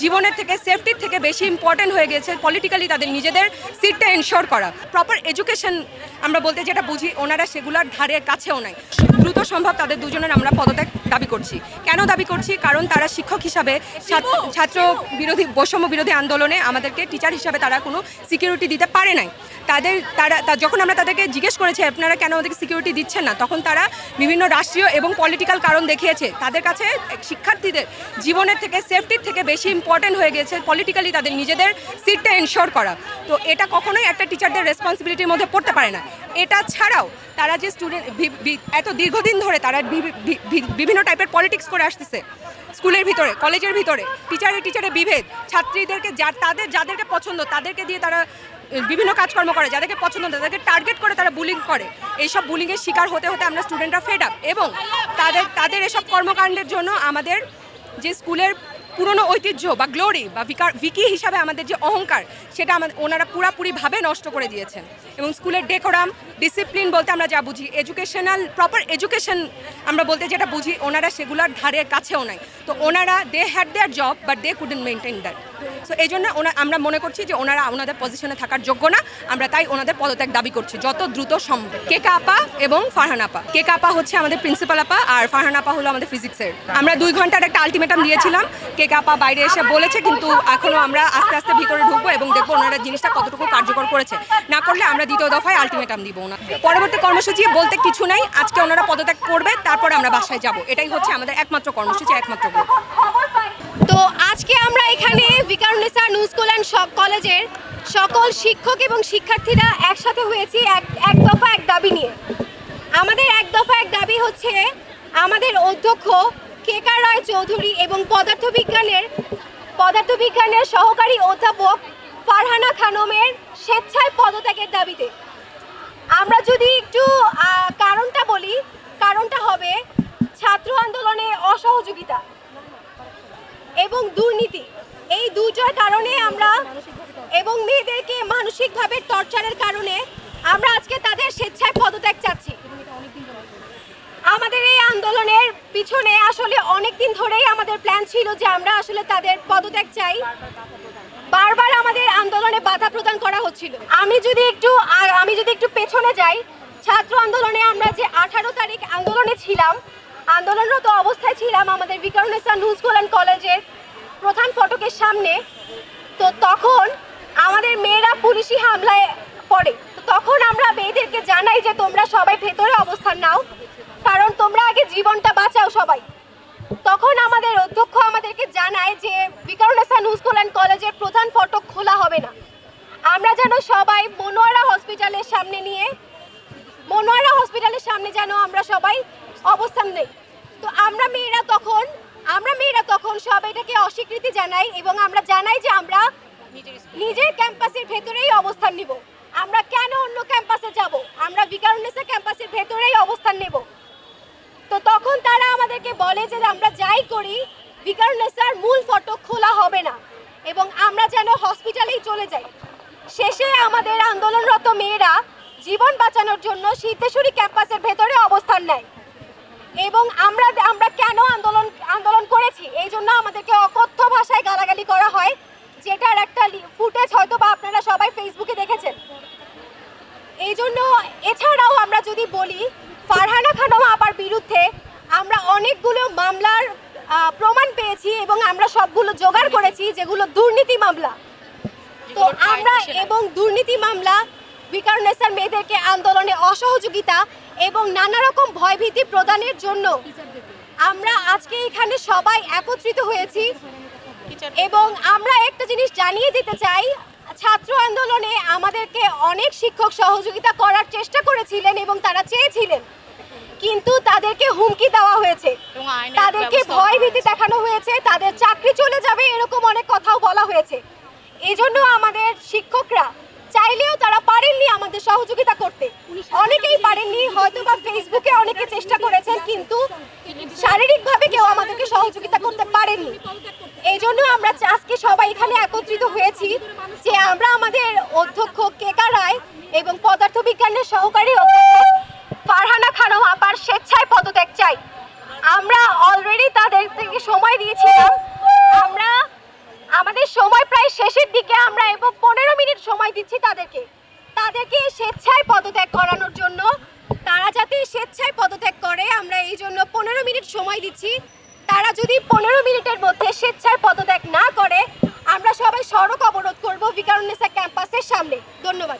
জীবনের থেকে সেফটির থেকে বেশি ইম্পর্টেন্ট হয়ে গেছে পলিটিক্যালি তাদের নিজেদের সিটটা এনশোর করা। প্রপার এডুকেশন আমরা বলতে যেটা বুঝি ওনারা সেগুলোর ধারের কাছেও নাই। দ্রুত সম্ভব তাদের দুজনের আমরা পদত্যাগ দাবি করছি। কেন দাবি করছি? কারণ তারা শিক্ষক হিসাবে ছাত্র বিরোধী বৈষম্য বিরোধী আন্দোলনে আমাদেরকে টিচার হিসাবে তারা কোনো সিকিউরিটি দিতে পারে নাই। যখন আমরা তাদেরকে জিজ্ঞেস করেছি আপনারা কেন আমাদেরকে সিকিউরিটি দিচ্ছেন না, তখন তারা বিভিন্ন রাষ্ট্রীয় এবং পলিটিক্যাল কারণ দেখিয়েছে। তাদের কাছে শিক্ষার্থীদের জীবনের থেকে সেফটির থেকে বেশি ইম্পর্টেন্ট হয়ে গেছে পলিটিক্যালি তাদের নিজেদের সিটটা এনশোর করা। তো এটা কখনোই একটা টিচারদের রেসপন্সিবিলিটির মধ্যে পড়তে পারে না। এটা ছাড়াও তারা যে স্টুডেন্ট এত দীর্ঘদিন ধরে তারা বিভিন্ন টাইপের পলিটিক্স করে আসতেছে স্কুলের ভিতরে, কলেজের ভিতরে, টিচারে বিভেদ, ছাত্রীদেরকে যাদেরকে পছন্দ তাদেরকে দিয়ে তারা বিভিন্ন কাজকর্ম করে, যাদেরকে পছন্দ তাদেরকে টার্গেট করে তারা বুলিং করে। এইসব বুলিংয়ের শিকার হতে হতে আমরা স্টুডেন্টরা ফেড আপ, এবং তাদের এসব কর্মকাণ্ডের জন্য আমাদের যে স্কুলের পুরনো ঐতিহ্য বা গ্লোরি বা ভিকি হিসাবে আমাদের যে অহংকার, সেটা ওনারা পুরাপুরিভাবে নষ্ট করে দিয়েছেন। এবং স্কুলের ডেকোরাম, ডিসিপ্লিন বলতে আমরা যা বুঝি, প্রপার এডুকেশন আমরা বলতে যেটা বুঝি, ওনারা সেগুলোর ধারের কাছেও নাই। তো ওনারা they had their job but they couldn't maintain that. So এই জন্য আমরা মনে করছি যে ওনারা ওনাদের পজিশনে থাকার যোগ্য না। আমরা তাই ওনাদের পদত্যাগ দাবি করছি যত দ্রুত সম্ভব। কেকা আপা এবং ফারহান আপা। কেকা আপা হচ্ছে আমাদের প্রিন্সিপাল আপা, আর ফারহান আপা হলো আমাদের ফিজিক্সের। আমরা 2 ঘন্টার একটা আলটিমেটাম দিয়েছিলাম। কেকা আপা বাইরে এসে বলেছে, কিন্তু এখনও আমরা আস্তে আস্তে ভিতরে ঢুকবো এবং দেখবো ওনারা জিনিসটা কতটুকু কার্যকর করেছে। না করলে আমরা 2য় দফায় আলটিমেটাম দিব না। পরবর্তী কর্মসূচি বলতে কিছু নাই। আজকে ওনারা পদত্যাগ করবে, তারপর আমরা বাসায় যাব। এটাই হচ্ছে আমাদের একমাত্র কর্মসূচি, একমাত্র গোল। তো আজকে আমরা এখানে ভিকারুন্নেসা নূন স্কুল অ্যান্ড কলেজের সকল শিক্ষক এবং শিক্ষার্থীরা একসাথে হয়েছি এক দফা এক দাবি নিয়ে। আমাদের এক দফা এক দাবি হচ্ছে আমাদের অধ্যক্ষ কেকা রায় চৌধুরী এবং পদার্থবিজ্ঞানের সহকারী অধ্যাপক ফারহানা খানমের স্বেচ্ছায় পদত্যাগের দাবিতে। আমরা যদি একটু কারণটা বলি, কারণটা হবে ছাত্র আন্দোলনে অসহযোগিতা এবং দুর্নীতি। এই দুটোর কারণে আমরা, এবং মেয়েদেরকে মানসিকভাবে টর্চারের কারণে আমরা আজকে তাদের স্বেচ্ছায় পদত্যাগ চাচ্ছি। আমাদের এই আন্দোলনের পিছনে আসলে অনেক দিন ধরেই আমাদের প্ল্যান ছিল যে আমরা আসলে তাদের পদত্যাগ চাই। বারবার আমাদের আন্দোলনে বাধা প্রদান করা হচ্ছিল। আমি যদি একটু পেছনে যাই, ছাত্র আন্দোলনে আমরা যে 18 তারিখ আন্দোলনে ছিলাম, আন্দোলনরত অবস্থায় ছিলাম আমাদের ভিকারুন্নেসা নূন স্কুল অ্যান্ড কলেজের প্রধান ফটকের সামনে। তো তখন আমাদের মেয়েরা পুলিশি হামলায় পড়ে। তো তখন আমরা মেয়েদেরকে জানাই যে তোমরা সবাই ভেতরে অবস্থান নাও, কারণ তোমরা আগে জীবনটা বাঁচাও সবাই। তখন আমাদের অধ্যক্ষ আমাদেরকে জানায় যে ভিকারুন্নেসা নূন স্কুল অ্যান্ড কলেজের প্রধান ফটক খোলা হবে না। আমরা যেন সবাই মনোয়ারা হসপিটালের সামনে যেন আমরা সবাই অবস্থান নেই। তো আমরা মেয়েরা তখন সব এটাকে অস্বীকৃতি জানাই, এবং আমরা জানাই যে আমরা নিজের ক্যাম্পাসের ভেতরেই অবস্থান নিব। আমরা কেন অন্য ক্যাম্পাসে যাব? আমরা ভিকারুন্নেসা ক্যাম্পাসের ভেতরেই অবস্থান নেব। তো তখন তারা আমাদেরকে বলে যে আমরা যাই করি ভিকারুন্নেসার মূল ফটক খোলা হবে না, এবং আমরা যেন হসপিটালেই চলে যাই। শেষে আমাদের আন্দোলনরত মেয়েরা জীবন বাঁচানোর জন্য সিদ্ধেশ্বরী ক্যাম্পাসের ভেতরে অবস্থান নেয়। এবং আমরা কেন আন্দোলন করেছি, এই জন্য আমাদেরকে অকথ্য ভাষায় গালাগালি করা হয়, যেটার একটা ফুটেজ হয়তো বা আপনারা সবাই ফেসবুকে দেখেছেন। এই জন্য এছাড়াও আমরা যদি বলি, ফারহানা খানম আপার বিরুদ্ধে আমরা অনেকগুলো মামলার প্রমাণ পেয়েছি, এবং আমরা সবগুলো জোগাড় করেছি যেগুলো দুর্নীতি মামলা। তো আমরা দুর্নীতি মামলা, ভিকারুন্নেসার মেয়েদেরকে আন্দোলনে অসহযোগিতা এবং নানা রকম ভয়ভীতি প্রদানের জন্য আমরা আজকে এখানে সবাই একত্রিত হয়েছি। এবং আমরা একটা জিনিস জানিয়ে দিতে চাই, ছাত্র আন্দোলনে আমাদেরকে অনেক শিক্ষক সহযোগিতা করার চেষ্টা করেছিলেন এবং তারা চেয়েছিলেন, কিন্তু তাদেরকে হুমকি দেওয়া হয়েছে, তাদেরকে ভয়ভীতি দেখানো হয়েছে, তাদের চাকরি চলে যাবে এরকম অনেক কথাও বলা হয়েছে। এই জন্য আমাদের শিক্ষকরা চাইলেও তারা পারেননি আমাদের সহযোগিতা করতে। অনেকেই পারেননি, হয়তো বা ফেসবুকে অনেকে চেষ্টা করেছেন, কিন্তু শারীরিকভাবে কেউ আমাদেরকে সহযোগিতা করতে পারেননি। এই জন্য আমরা আজকে সবাই এখানে একত্রিত হয়েছি যে আমরা আমাদের অধ্যক্ষ কেকা রায় এবং পদার্থবিজ্ঞানের সহকারী অধ্যাপক ফারহানা খানম আপার স্বেচ্ছায় পদত্যাগ চাই। আমরা অলরেডি তাদের থেকে সময় দিয়েছিলাম, শেষের দিকে আমরা এবং 15 মিনিট সময় দিচ্ছি তাদেরকে স্বেচ্ছায় পদত্যাগ করানোর জন্য। তারা যাতে স্বেচ্ছায় পদত্যাগ করে আমরা এই জন্য 15 মিনিট সময় দিচ্ছি। তারা যদি 15 মিনিটের মধ্যে স্বেচ্ছায় পদত্যাগ না করে আমরা সবাই সড়ক অবরোধ করব ভিকারুননিসা ক্যাম্পাসের সামনে। ধন্যবাদ।